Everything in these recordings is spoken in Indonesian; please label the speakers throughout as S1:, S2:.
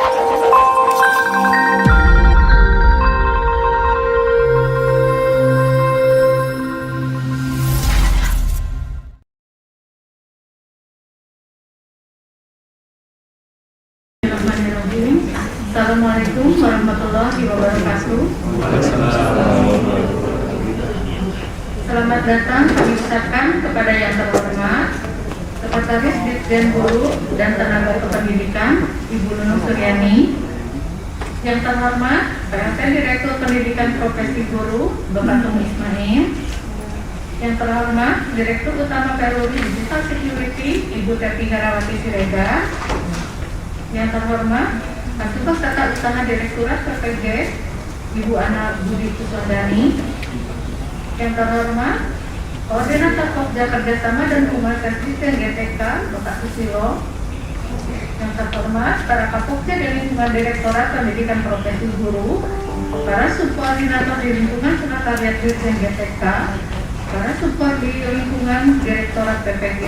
S1: Assalamualaikum warahmatullahi wabarakatuh. Selamat datang kami ucapkan kepada yang terhormat Sekretaris Ditjen Guru dan Tenaga Kependidikan Ibu Nunung Suryani, yang terhormat PLT Direktur Pendidikan Profesi Guru Bapak Tung Ismail, yang terhormat Direktur Utama Peruri Digital Security Ibu Teti Herawati Siregar, yang terhormat Kasubag Tata Usaha Direktorat PPG Ibu Ana Budi Kuswandani, yang terhormat Koordinator Pokja Kerjasama dan Komunikasi GTK Bapak Susilo, yang terhormat para Kapokja di lingkungan Direktorat Pendidikan Profesi Guru, para subkoordinator di lingkungan Sekretariat Dirjen GTK, para support di lingkungan Direktorat PPG,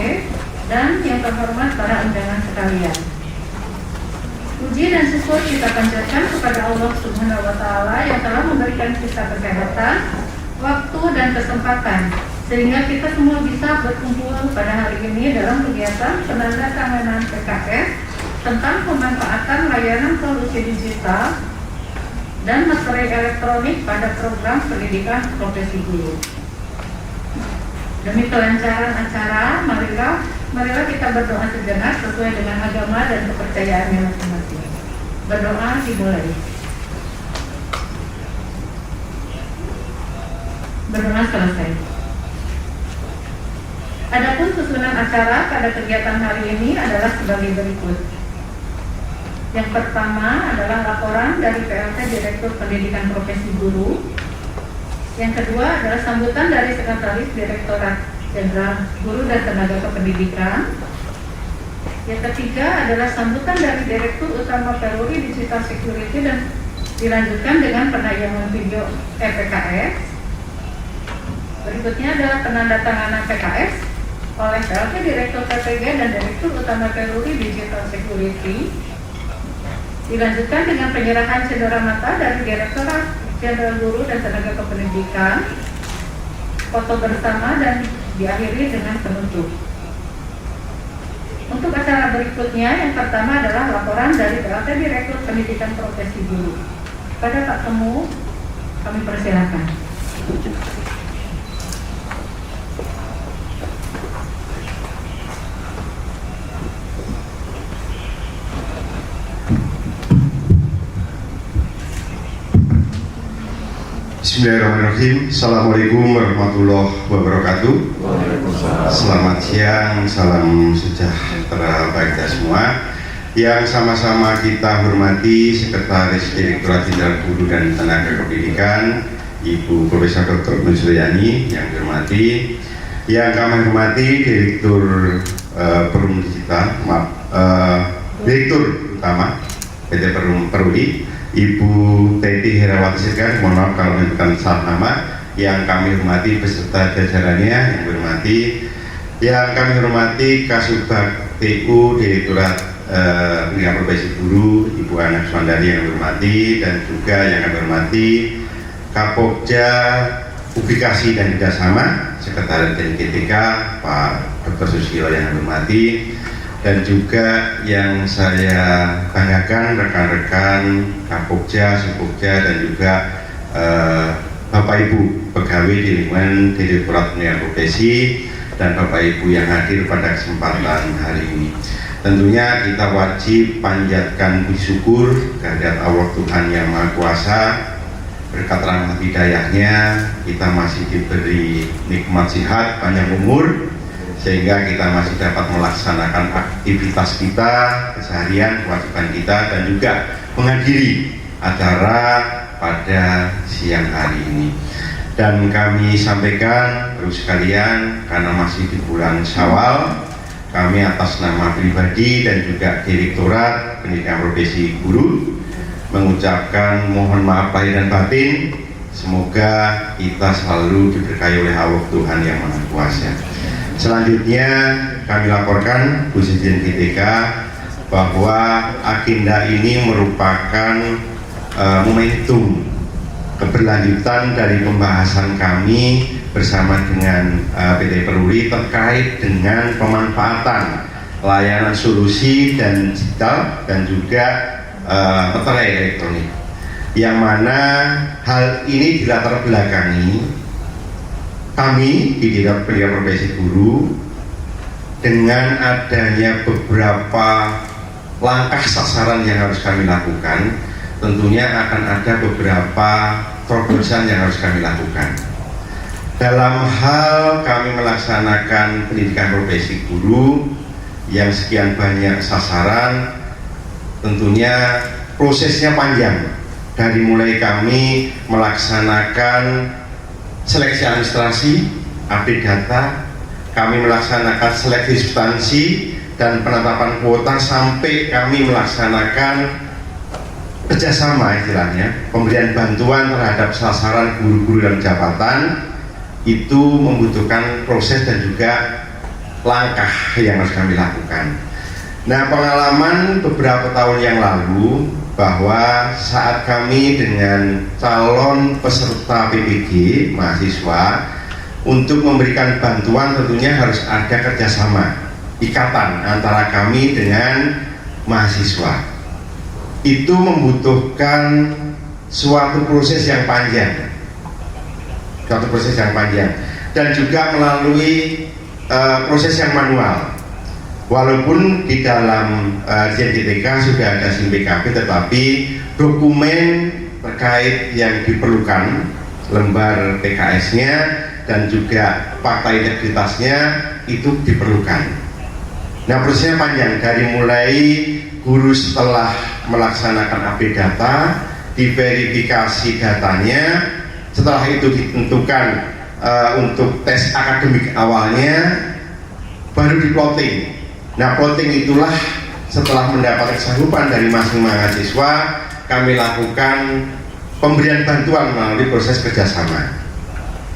S1: dan yang terhormat para undangan sekalian. Puji dan syukur kita panjatkan kepada Allah Subhanahu wa Ta'ala yang telah memberikan kita kesehatan, waktu, dan kesempatan sehingga kita semua bisa berkumpul pada hari ini dalam kegiatan penandatanganan PKS tentang pemanfaatan layanan solusi digital dan materai elektronik pada program pendidikan profesi guru. Demi kelancaran acara, marilah kita berdoa sejenak sesuai dengan agama dan kepercayaannya masing-masing. Berdoa dimulai. Berdoa selesai. Adapun susunan acara pada kegiatan hari ini adalah sebagai berikut. Yang pertama adalah laporan dari PLT Direktur Pendidikan Profesi Guru. Yang kedua adalah sambutan dari Sekretaris Direktorat Jenderal Guru dan Tenaga Kependidikan. Yang ketiga adalah sambutan dari Direktur Utama Peruri Digital Security dan dilanjutkan dengan penayangan video PKS. Berikutnya adalah penandatanganan PKS oleh PLT Direktur PPG dan Direktur Utama Peruri Digital Security. Dilanjutkan dengan penyerahan cenderamata dari Direktorat Jenderal Guru dan Tenaga Kependidikan, foto bersama, dan diakhiri dengan penutup. Untuk acara berikutnya, yang pertama adalah laporan dari PLT Direktur Pendidikan Profesi Guru. Pada Pak Temu, kami persilakan.
S2: Bismillahirrahmanirrahim. Assalamualaikum warahmatullahi wabarakatuh. Selamat siang, salam sejahtera bagi kita semua. Yang sama-sama kita hormati Sekretaris Direktorat Jenderal Guru dan Tenaga Kependidikan Ibu Profesor Dr. Nunung Suryani, yang hormati, yang kami hormati Direktur Perum Digital, Direktur Utama PT Perum Peruri Ibu Teti Herawati Siregar, mohon maaf kalau menyebutkan salah nama, yang kami hormati beserta jajarannya, yang kami hormati Kasubag TU Direktorat Pendidikan Profesi Guru Ibu Ana Kuswandani, yang hormati, dan juga yang kami hormati Kapokja Publikasi dan Kerjasama Sekretariat GTK Pak Dr. Susilo, yang hormati, dan juga yang saya banggakan rekan-rekan Kapokja, Subpokja, dan juga Bapak Ibu pegawai di lingkungan Direktorat Pendidikan Profesi dan Bapak Ibu yang hadir pada kesempatan hari ini. Tentunya kita wajib panjatkan puji syukur kehadirat Allah Tuhan Yang Maha Kuasa. Berkat rahmat hidayahnya kita masih diberi nikmat sehat, panjang umur, sehingga kita masih dapat melaksanakan aktivitas kita keseharian, kewajiban kita, dan juga menghadiri acara pada siang hari ini. Dan kami sampaikan terus sekalian, karena masih di bulan Syawal, kami atas nama pribadi dan juga Direktorat Pendidikan Profesi Guru mengucapkan mohon maaf lahir dan batin. Semoga kita selalu diberkahi oleh Allah Tuhan Yang Maha Kuasa. Selanjutnya kami laporkan Bu Dirjen GTK bahwa agenda ini merupakan momentum keberlanjutan dari pembahasan kami bersama dengan PT Peruri terkait dengan pemanfaatan layanan solusi dan digital dan juga materai elektronik, yang mana hal ini dilatar belakangi kami di Direktorat Pendidikan Profesi Guru dengan adanya beberapa langkah sasaran yang harus kami lakukan. Tentunya akan ada beberapa terobosan yang harus kami lakukan dalam hal kami melaksanakan pendidikan profesi guru yang sekian banyak sasaran. Tentunya prosesnya panjang, dari mulai kami melaksanakan seleksi administrasi, update data, kami melaksanakan seleksi substansi dan penetapan kuota, sampai kami melaksanakan kerjasama, istilahnya pemberian bantuan terhadap sasaran guru-guru dan jabatan. Itu membutuhkan proses dan juga langkah yang harus kami lakukan. Nah, pengalaman beberapa tahun yang lalu bahwa saat kami dengan calon peserta PPG mahasiswa untuk memberikan bantuan, tentunya harus ada kerjasama, ikatan antara kami dengan mahasiswa. Itu membutuhkan suatu proses yang panjang, dan juga melalui proses yang manual. Walaupun di dalam JNTK sudah ada SIM PKB, tetapi dokumen terkait yang diperlukan, lembar PKS-nya dan juga fakta integritasnya itu diperlukan. Nah, prosesnya panjang, dari mulai guru setelah melaksanakan update data, diverifikasi datanya, setelah itu ditentukan untuk tes akademik awalnya, baru di plotting. Nah, plotting itulah setelah mendapat kesanggupan dari masing-masing mahasiswa, kami lakukan pemberian bantuan melalui proses kerjasama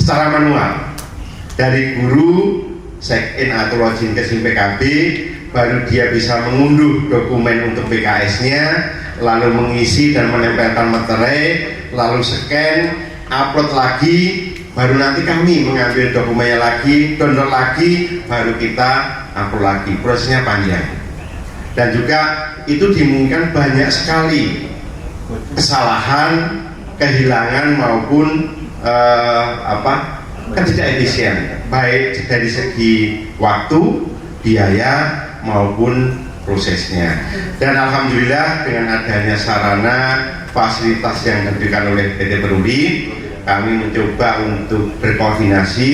S2: secara manual. Dari guru check-in atau login ke SIM PKB, baru dia bisa mengunduh dokumen untuk PKS-nya, lalu mengisi dan menempelkan materai, lalu scan, upload lagi, baru nanti kami mengambil dokumennya lagi, download lagi, baru kita upload lagi. Prosesnya panjang, dan juga itu dimungkinkan banyak sekali kesalahan, kehilangan maupun ketidakefisien, baik dari segi waktu, biaya maupun prosesnya. Dan alhamdulillah dengan adanya sarana fasilitas yang diberikan oleh PT Peruri, kami mencoba untuk berkoordinasi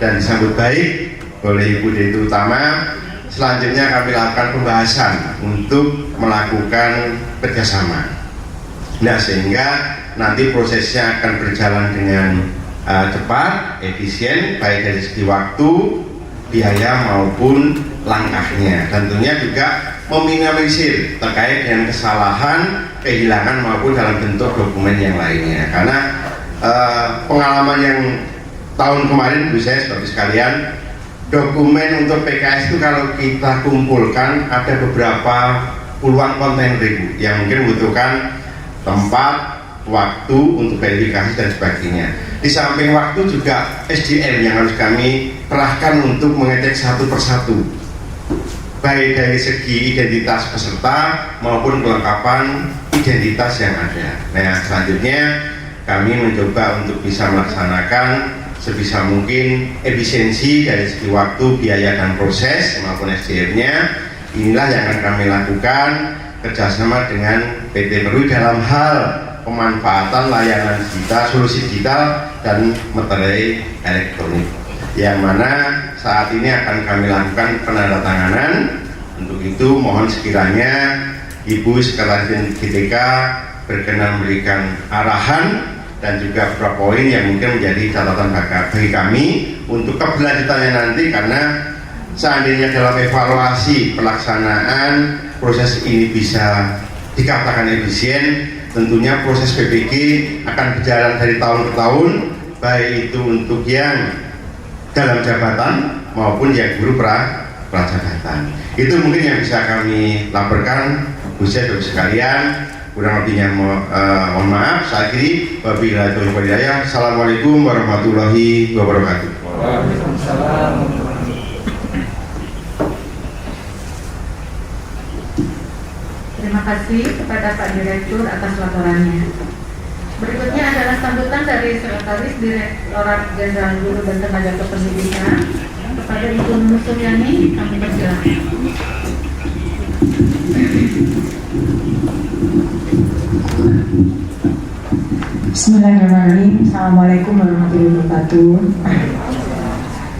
S2: dan disambut baik oleh Ibu Direktur Utama. Selanjutnya kami lakukan pembahasan untuk melakukan kerjasama. Nah, sehingga nanti prosesnya akan berjalan dengan cepat, efisien, baik dari segi waktu, biaya maupun langkahnya. Tentunya juga meminimalisir terkait dengan kesalahan, kehilangan maupun dalam bentuk dokumen yang lainnya. Karena pengalaman yang tahun kemarin, Bu saya seperti sekalian, dokumen untuk PKS itu kalau kita kumpulkan ada beberapa puluhan konten ribu yang mungkin membutuhkan tempat, waktu untuk verifikasi dan sebagainya. Di samping waktu juga SDM yang harus kami kerahkan untuk mengecek satu persatu, baik dari segi identitas peserta maupun kelengkapan identitas yang ada. Nah, selanjutnya kami mencoba untuk bisa melaksanakan sebisa mungkin efisiensi dari segi waktu, biaya dan proses maupun SDM-nya. Inilah yang akan kami lakukan kerjasama dengan PT Peruri dalam hal pemanfaatan layanan digital, solusi digital dan materai elektronik, yang mana saat ini akan kami lakukan penandatanganan. Untuk itu mohon sekiranya Ibu Sekretaris GTK berkenan memberikan arahan dan juga beberapa poin yang mungkin menjadi catatan bagi kami untuk keberlanjutannya nanti, karena seandainya dalam evaluasi pelaksanaan proses ini bisa dikatakan efisien, tentunya proses PPG akan berjalan dari tahun ke tahun, baik itu untuk yang dalam jabatan maupun yang guru Rajagatan. Itu mungkin yang bisa kami laporkan, Bapak sekalian. Kurang lebihnya mohon maaf. Saya akhiri, wabillahi taufiq wal hidayah. Assalamualaikum warahmatullahi wabarakatuh.
S3: Waalaikumsalam.
S1: Terima kasih kepada Pak Direktur atas laporannya. Berikutnya adalah sambutan dari Sekretaris Direktorat Jenderal Guru dan Tenaga Kependidikan kepada Ibu Nur Suryani. Kami persilakan.
S4: Bismillahirrahmanirrahim. Assalamualaikum warahmatullahi wabarakatuh.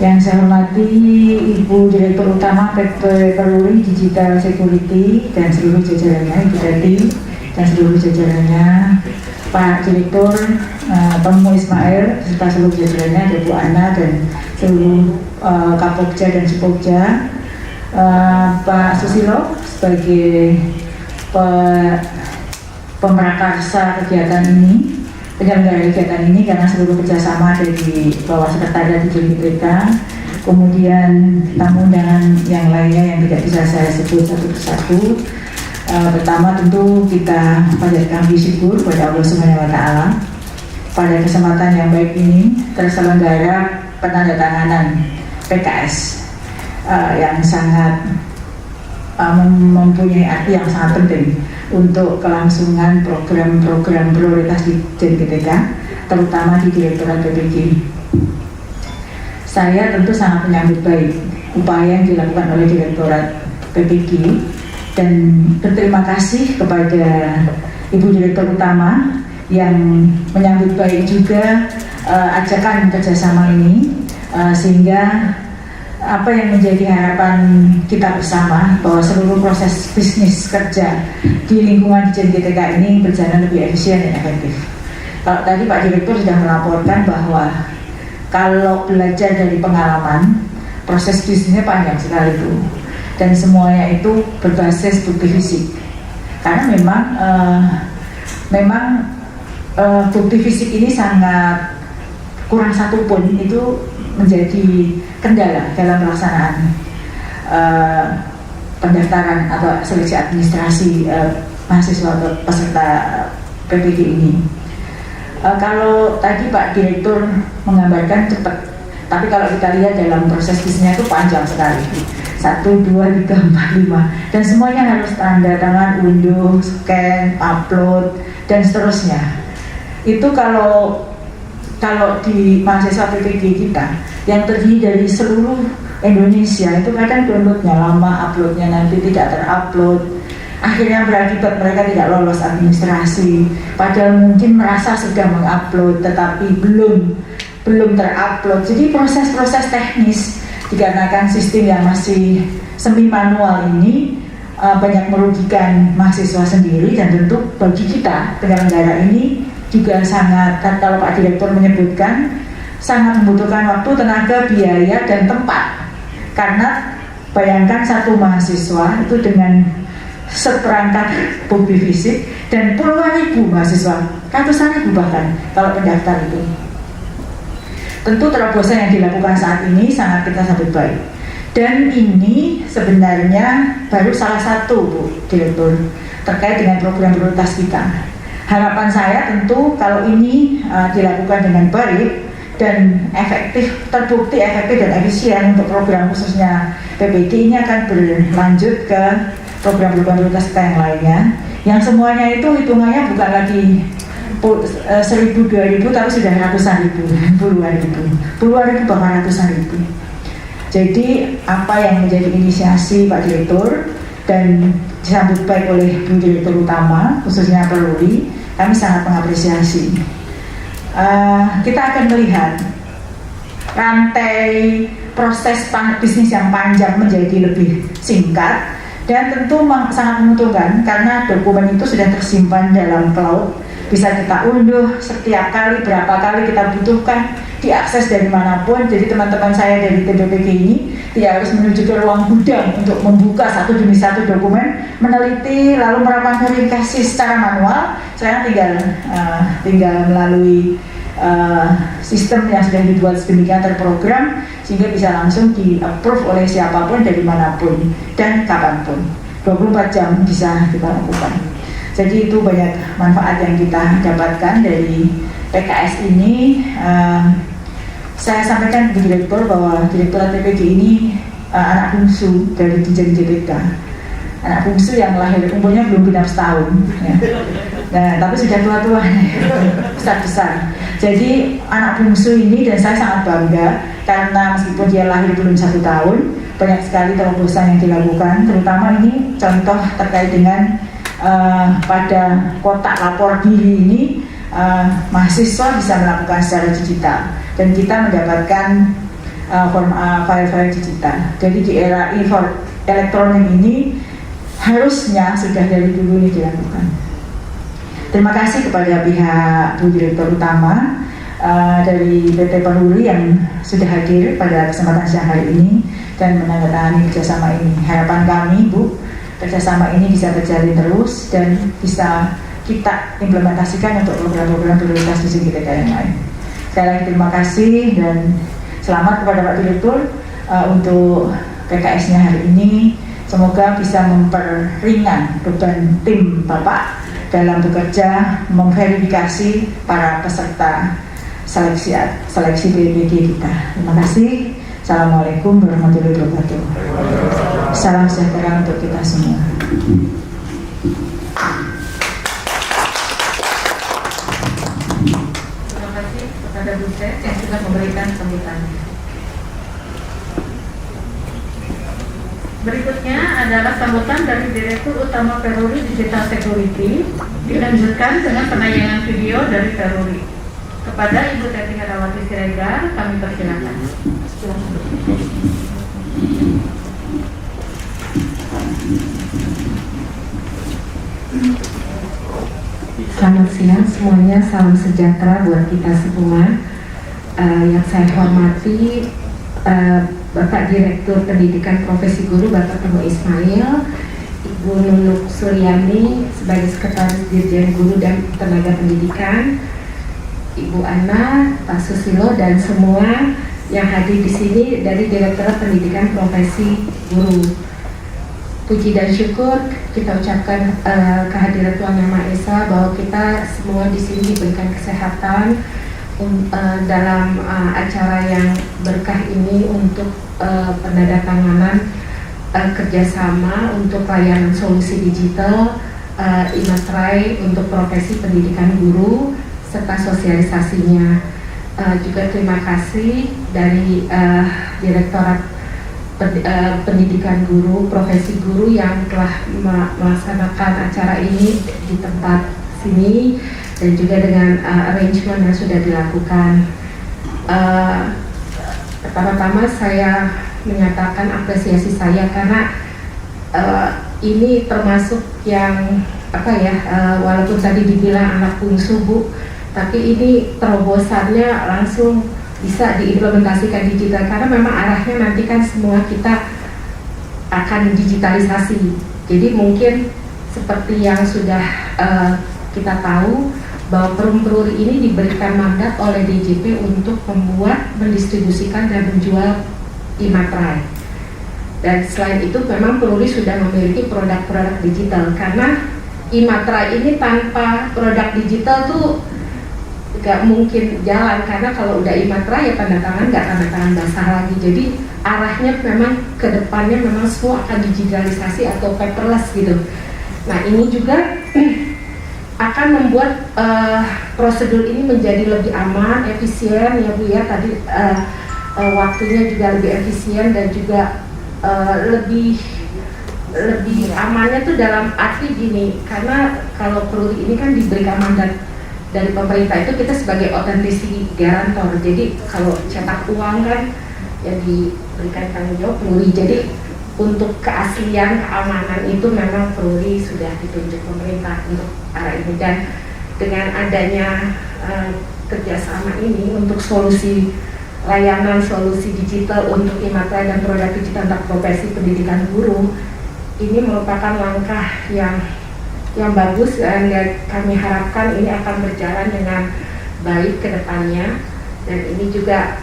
S4: Yang saya hormati Ibu Direktur Utama PT Peruri Digital Security dan seluruh jajarannya, Ibu Teti dan seluruh jajarannya, Pak Direktur Tomo Ismail serta seluruh jajarannya, ada Bu Ana dan seluruh Kapokja dan Supokja, Pak Susilo sebagai pemrakarsa kegiatan ini, penyelenggara kegiatan ini, karena seluruh kerjasama ada di bawah sekretariat di JPK. Kemudian tamu undangan yang lainnya yang tidak bisa saya sebut satu persatu. Pertama tentu kita panjatkan puji syukur kepada Allah Subhanahu wa Ta'ala pada kesempatan yang baik ini terselenggara penandatanganan PKS yang sangat mempunyai arti yang sangat penting untuk kelangsungan program-program prioritas di JNPTK, terutama di Direktorat PPG. Saya tentu sangat menyambut baik upaya yang dilakukan oleh Direktorat PPG dan berterima kasih kepada Ibu Direktur Utama yang menyambut baik juga ajakan kerjasama ini, sehingga apa yang menjadi harapan kita bersama bahwa seluruh proses bisnis kerja di lingkungan di JNPTK ini berjalan lebih efisien dan efektif. Kalau tadi Pak Direktur sudah melaporkan bahwa kalau belajar dari pengalaman, proses bisnisnya panjang sekali Bu, dan semuanya itu berbasis bukti fisik. Karena memang bukti fisik ini sangat kurang satu pun itu menjadi kendala dalam pelaksanaan pendaftaran atau seleksi administrasi mahasiswa atau peserta PPG ini. Kalau tadi Pak Direktur menggambarkan cepat, tapi kalau kita lihat dalam proses bisnisnya itu panjang sekali, 1, 2, 3, 4, 5, dan semuanya harus tanda tangan, unduh, scan, upload, dan seterusnya. Itu kalau di mahasiswa PPG kita yang terdiri dari seluruh Indonesia, itu kadang downloadnya lama, uploadnya nanti tidak terupload, akhirnya berakibat mereka tidak lolos administrasi, padahal mungkin merasa sudah mengupload tetapi belum terupload. Jadi proses-proses teknis dikarenakan sistem yang masih semi manual ini banyak merugikan mahasiswa sendiri, dan tentu bagi kita penyelenggara ini juga sangat, kalau Pak Direktur menyebutkan, sangat membutuhkan waktu, tenaga, biaya, dan tempat. Karena bayangkan satu mahasiswa itu dengan seperangkat bukti fisik dan puluhan ribu mahasiswa, ratusan ribu bahkan kalau pendaftar itu. Tentu terobosan yang dilakukan saat ini sangat kita sambut baik. Dan ini sebenarnya baru salah satu Bu Direktur terkait dengan program prioritas kita. Harapan saya tentu kalau ini dilakukan dengan baik dan efektif, terbukti efektif dan efisien untuk program khususnya PPG ini akan berlanjut ke program-program prioritas kita yang lainnya, yang semuanya itu hitungannya bukan lagi 1.000, 2.000, tapi sudah ratusan ribu, puluhan ribu bahkan ratusan ribu. Jadi apa yang menjadi inisiasi Pak Direktur dan disambut baik oleh Bu Direktur Utama khususnya Peruri, kami sangat mengapresiasi. Kita akan melihat rantai proses bisnis yang panjang menjadi lebih singkat, dan tentu sangat menguntungkan karena dokumen itu sudah tersimpan dalam cloud, bisa kita unduh setiap kali, berapa kali kita butuhkan, diakses dari manapun. Jadi teman-teman saya dari TPPG ini tidak harus menuju ke ruang gudang untuk membuka satu demi satu dokumen, meneliti lalu melakukan verifikasi secara manual. Sekarang tinggal melalui sistem yang sudah dibuat sedemikian terprogram sehingga bisa langsung di-approve oleh siapapun dari manapun dan kapanpun. 24 jam bisa kita lakukan. Jadi itu banyak manfaat yang kita dapatkan dari PKS ini. Saya sampaikan ke Direktur bahwa Direktorat PPD ini anak bungsu dari Dirjen JPK. Anak bungsu yang lahir umurnya belum genap setahun ya. Nah, tapi sudah tua-tua besar-besar. Jadi anak bungsu ini, dan saya sangat bangga karena meskipun dia lahir belum 1 tahun, banyak sekali terobosan yang dilakukan, terutama ini contoh terkait dengan pada kotak lapor diri ini, mahasiswa bisa melakukan secara digital dan kita mendapatkan file-file digital. Jadi di era elektronik ini harusnya sudah dari dulu ini dilakukan. Terima kasih kepada pihak Bu Direktur Utama dari PT Peruri yang sudah hadir pada kesempatan siang hari ini dan menandatangani kerjasama ini. Harapan kami, Bu, kerjasama ini bisa berjalan terus dan bisa kita implementasikan untuk program-program prioritas di GTK yang lain. Sekali lagi terima kasih dan selamat kepada Pak Direktur untuk PKS-nya hari ini. Semoga bisa memperingan beban tim Bapak dalam bekerja memverifikasi para peserta seleksi PPD kita. Terima kasih. Assalamualaikum warahmatullahi wabarakatuh. Salam sejahtera untuk kita semua.
S1: Terima kasih kepada Bu Set yang sudah memberikan sambutan. Berikutnya adalah sambutan dari Direktur Utama Peruri Digital Security, dilanjutkan dengan penayangan video dari Peruri. Kepada Ibu Teti Herawati Siregar, kami persilakan.
S3: Selamat siang semuanya, salam sejahtera buat kita semua. Yang saya hormati Bapak Direktur Pendidikan Profesi Guru Bapak Teguh Ismail, Ibu Nunuk Suryani sebagai Sekretaris Dirjen Guru dan Tenaga Pendidikan, Ibu Ana, Pak Susilo dan semua yang hadir di sini dari Direktorat Pendidikan Profesi Guru. Puji dan syukur kita ucapkan kehadiran Tuhan Yang Maha Esa bahwa kita semua di sini diberikan kesehatan dalam acara yang berkah ini untuk penandatanganan kerjasama untuk layanan solusi digital iMatrai untuk profesi pendidikan guru serta sosialisasinya. Juga terima kasih dari Direktorat Pendidikan Guru, Profesi Guru yang telah melaksanakan acara ini di tempat sini dan juga dengan arrangement yang sudah dilakukan. Pertama-tama saya menyatakan apresiasi saya karena ini termasuk yang walaupun tadi dibilang anak bungsu Bu, tapi ini terobosannya langsung bisa diimplementasikan digital karena memang arahnya nanti kan semua kita akan digitalisasi. Jadi mungkin seperti yang sudah kita tahu bahwa Peruri ini diberikan mandat oleh DJP untuk membuat, mendistribusikan dan menjual iMatrai. Dan selain itu memang Peruri sudah memiliki produk-produk digital karena iMatrai ini tanpa produk digital tuh nggak mungkin jalan karena kalau udah iMatrai ya tanda tangan nggak tanda tangan basah lagi. Jadi arahnya memang ke depannya memang semua akan digitalisasi atau paperless gitu. Nah ini juga akan membuat prosedur ini menjadi lebih aman, efisien ya Bu ya. Tadi waktunya juga lebih efisien dan juga lebih amannya tuh dalam arti gini, karena kalau Peruri ini kan diberikan mandat dari pemerintah itu kita sebagai authenticity guarantor. Jadi kalau cetak uang kan ya diberikan tanggung jawab Peruri. Jadi untuk keaslian keamanan itu memang Peruri sudah ditunjuk pemerintah untuk arah ini, dan dengan adanya kerjasama ini untuk solusi layanan solusi digital untuk iMatrai dan produk digital untuk profesi pendidikan guru, ini merupakan langkah yang bagus dan kami harapkan ini akan berjalan dengan baik ke depannya. Dan ini juga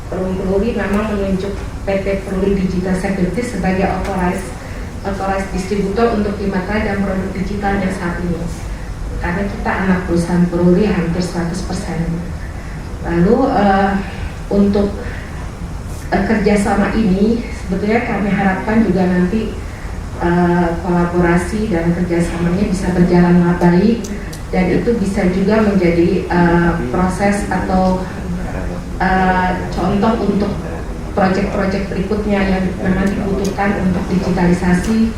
S3: Peruri memang menunjuk PT Peruri Digital Security sebagai authorized distributor untuk Imatra dan produk digitalnya saat ini. Karena kita anak perusahaan Peruri hampir 100%. Lalu untuk kerjasama ini sebetulnya kami harapkan juga nanti kolaborasi dan kerjasamanya bisa berjalan baik, dan itu bisa juga menjadi proses atau contoh untuk proyek-proyek berikutnya yang memang dibutuhkan untuk digitalisasi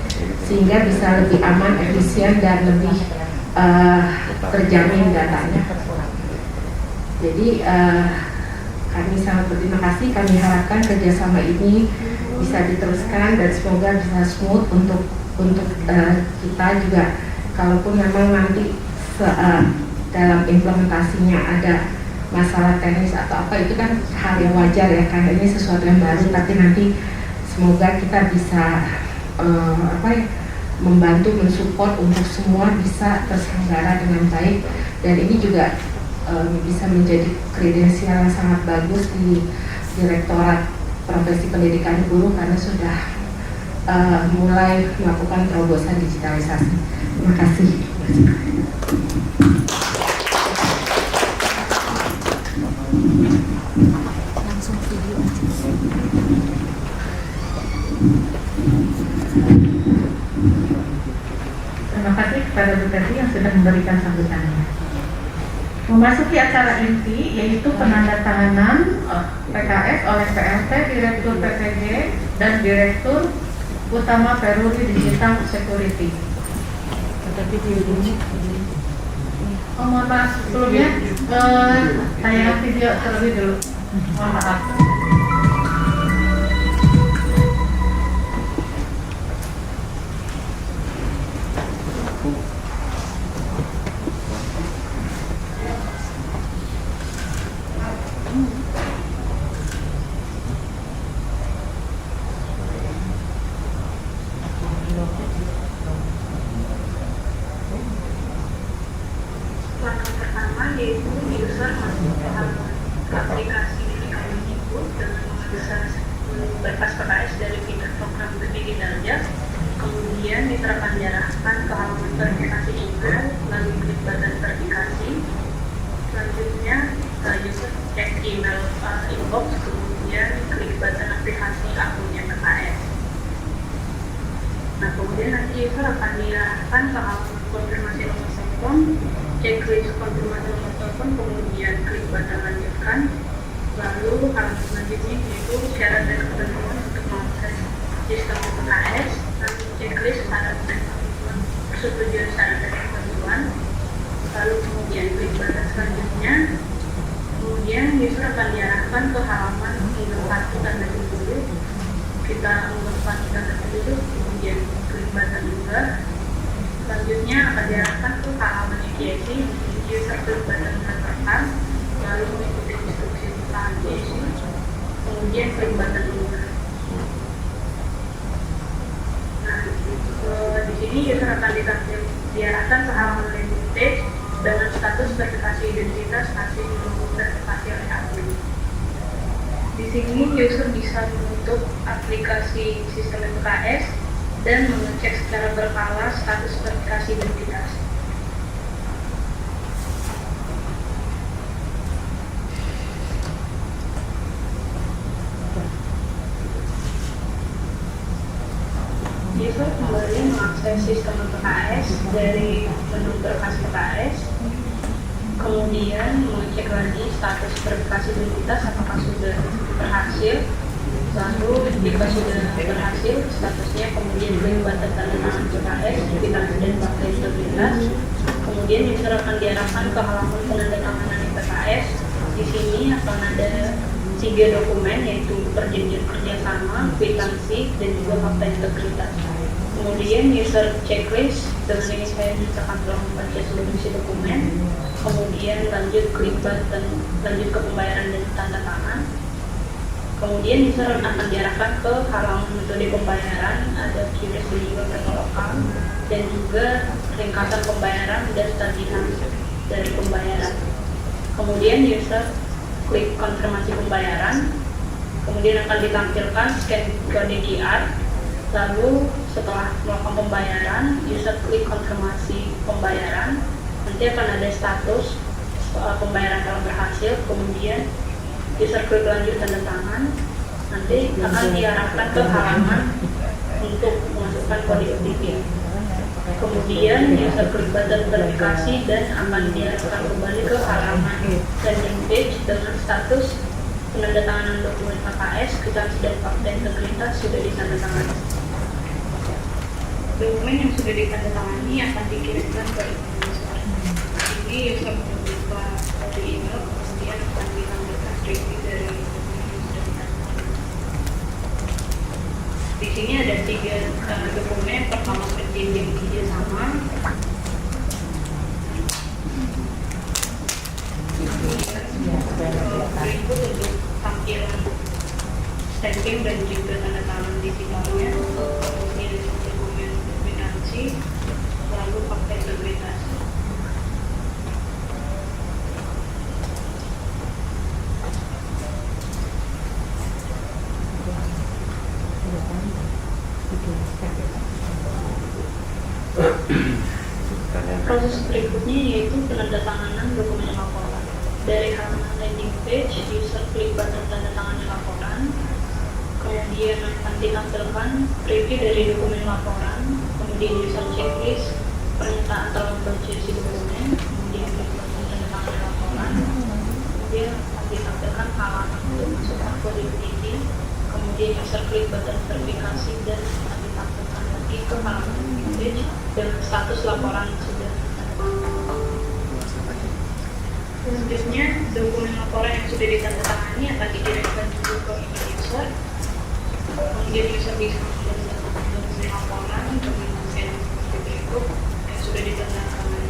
S3: sehingga bisa lebih aman, efisien, dan lebih terjamin datanya. Jadi kami sangat berterima kasih, kami harapkan kerjasama ini bisa diteruskan dan semoga bisa smooth untuk kita juga, kalaupun memang nanti dalam implementasinya ada masalah teknis atau apa, itu kan hal yang wajar ya, karena ini sesuatu yang baru, tapi nanti semoga kita bisa membantu mensupport untuk semua bisa terselenggara dengan baik, dan ini juga bisa menjadi kredensial yang sangat bagus di Direktorat Profesi Pendidikan Guru karena sudah mulai melakukan terobosan digitalisasi. Terima kasih.
S5: Langsung video aja.
S1: Terima kasih kepada Bu Teti yang sudah memberikan sambutannya. Memasuki acara inti, yaitu penandatanganan PKS oleh PLT, Direktur PPG, dan Direktur Utama Peruri Digital Security. Mohon maaf sebelumnya, tayangan video terlebih dulu. Mohon maaf.
S6: Langkah pertama yaitu user masuk ke halaman aplikasi Kemendikbud dengan mengakses berkas PKS dari fitur program digitalnya. Kemudian diterapkan diarahkan ke halaman verifikasi email, lalu klik button verifikasi. Selanjutnya user cek email inbox, kemudian klik button aplikasi akunnya PKS. Nah, kemudian nanti user akan diarahkan ke halaman konfirmasi nomor telepon, checklist konfirmasi nomor telepon, kemudian klik button lanjutkan. Lalu halaman selanjutnya yaitu syarat dan ketentuan untuk mengakses sistem PKS, lalu checklist syarat dan ketentuan persetujuan syarat dan ketentuan. Lalu kemudian klik button selanjutnya. Kemudian user akan diarahkan ke halaman unggah kartu tanda penduduk. Kita unggah kartu tanda penduduk, kemudian klik button unggah. Selanjutnya akan diarahkan ke halaman EKYC, user klik button menambahkan, lalu mengikuti instruksi tentang EKYC, kemudian klik button unggah. Nah, di sini user akan diarahkan ke halaman landing page dengan status verifikasi identitas hasil verifikasi oleh admin. Di sini user bisa menutup aplikasi sistem PKS dan mengecek secara berkala status verifikasi identitas. User kembali mengakses sistem PKS dari menu berkas PKS, kemudian mengecek lagi status verifikasi identitas apakah sudah berhasil. Lalu jika sudah berhasil statusnya, kemudian klik button tanda tangan PKS, identitas dan fakta integritas. Kemudian user akan diarahkan ke halaman penandatanganan PKS. Di sini akan ada 3 dokumen, yaitu perjanjian kerjasama, kwitansi, dan juga fakta integritas. Kemudian user checklist, dengan ini saya misalkan telah membaca seluruh isi dokumen. Kemudian lanjut klik button lanjut ke pembayaran dan tanda tangan. Kemudian user akan diarahkan ke halaman metode pembayaran, ada QRIS dan juga lokal, dan juga ringkasan pembayaran dan tagihan. dari pembayaran. Kemudian user klik konfirmasi pembayaran, kemudian akan ditampilkan scan kode QR. Lalu setelah melakukan pembayaran, user klik konfirmasi pembayaran, nanti akan ada status pembayaran telah berhasil, kemudian user klik lanjut tanda tangan, nanti akan diarahkan ke halaman untuk memasukkan kode OTP. Kemudian user klik button verifikasi dan akan diarahkan kembali ke halaman landing page dengan status penandatanganan dokumen KKS, kwitansi dan fakta integritas sudah ditandatangani. Dokumen yang sudah ditandatangani akan dikirimkan ke user. Ini user membuka kode email, kemudian akan ditampilkan review dari dokumen yang sudah ditandatangani. Di sini ada 3 dokumen. Pertama perjanjian kerjasama, berikut untuk tampilan stamping dan juga tanda tangan digitalnya, kemudian dokumen kwitansi, lalu fakta integritas. Proses berikutnya yaitu penandatanganan dokumen laporan. Dari halaman landing page, user klik button tanda tangan laporan, kemudian akan ditampilkan preview dari dokumen laporan, kemudian user checklist, pernyataan telah membaca isi dokumen, kemudian klik button tanda tangan laporan, kemudian akan ditampilkan halaman untuk masukkan kode OTP, kemudian user klik button verifikasi dan akan ditampilkan lagi ke halaman landing page dengan status laporan sudah. Selanjutnya, dokumen laporan yang sudah ditandatangani akan dikirimkan juga ke email user. Kemudian user bisa menandatangani dokumen laporan dengan scan seperti berikut yang sudah ditandatangani.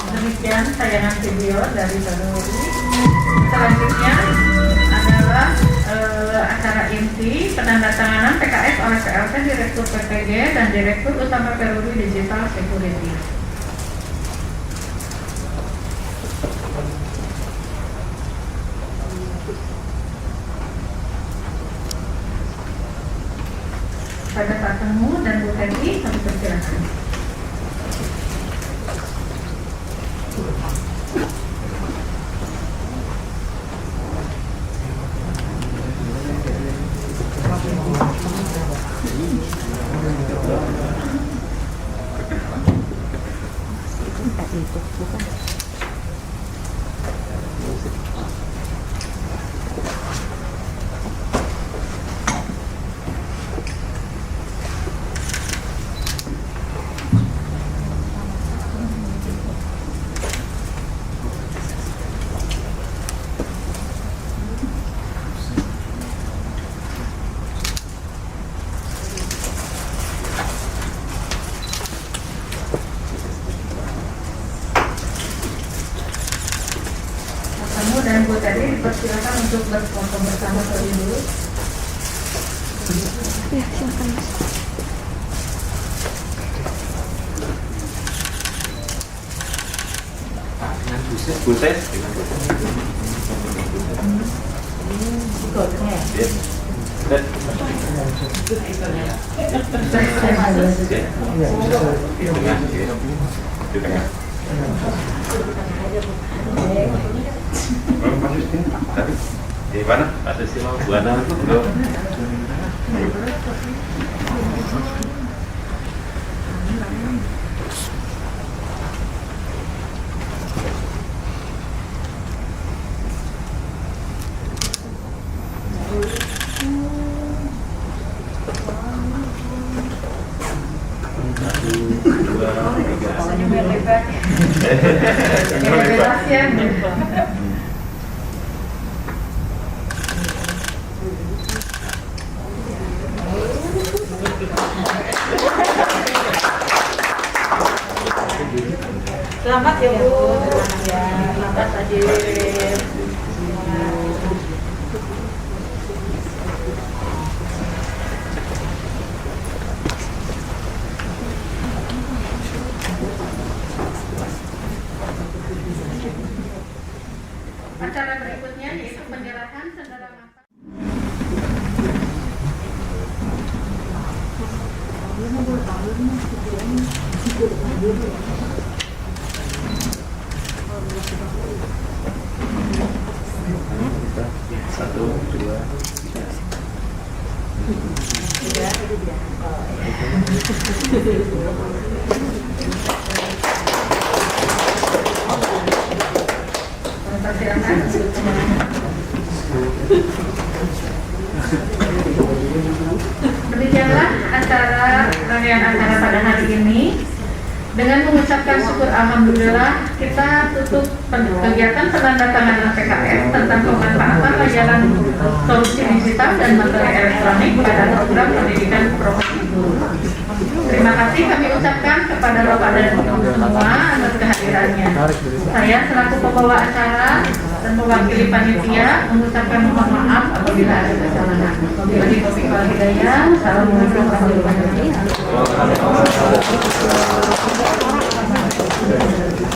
S1: Demikian tayangan video dari Tanuri. Selanjutnya adalah acara inti penandatanganan PKS oleh PLT Direktur PPG dan Direktur Utama Peruri Digital Security. Pada Pak Temu dan Bu Teti, kami persilakan. Dan Bu Teti dipersilakan untuk berfoto bersama terlebih dulu.
S5: Ya, silakan Mas.
S7: Buset. Di mana? Ada silau buana itu belum.
S4: Selamat ya Bu. Selamat hadir.
S7: Satu, dua, tiga.
S1: Demikianlah rangkaian acara pada hari ini. Dengan mengucapkan syukur alhamdulillah, kita tutup kegiatan penandatanganan PKS tentang pemanfaatan layanan solusi digital dan materi elektronik pada program pendidikan profesi guru. Terima kasih kami ucapkan kepada Bapak dan Ibu semua atas kehadirannya. Saya selaku pembawa acara dan mewakili panitia mengucapkan mohon maaf apabila ada kesalahan. Wabillahi taufiq wal hidayah. Assalamualaikum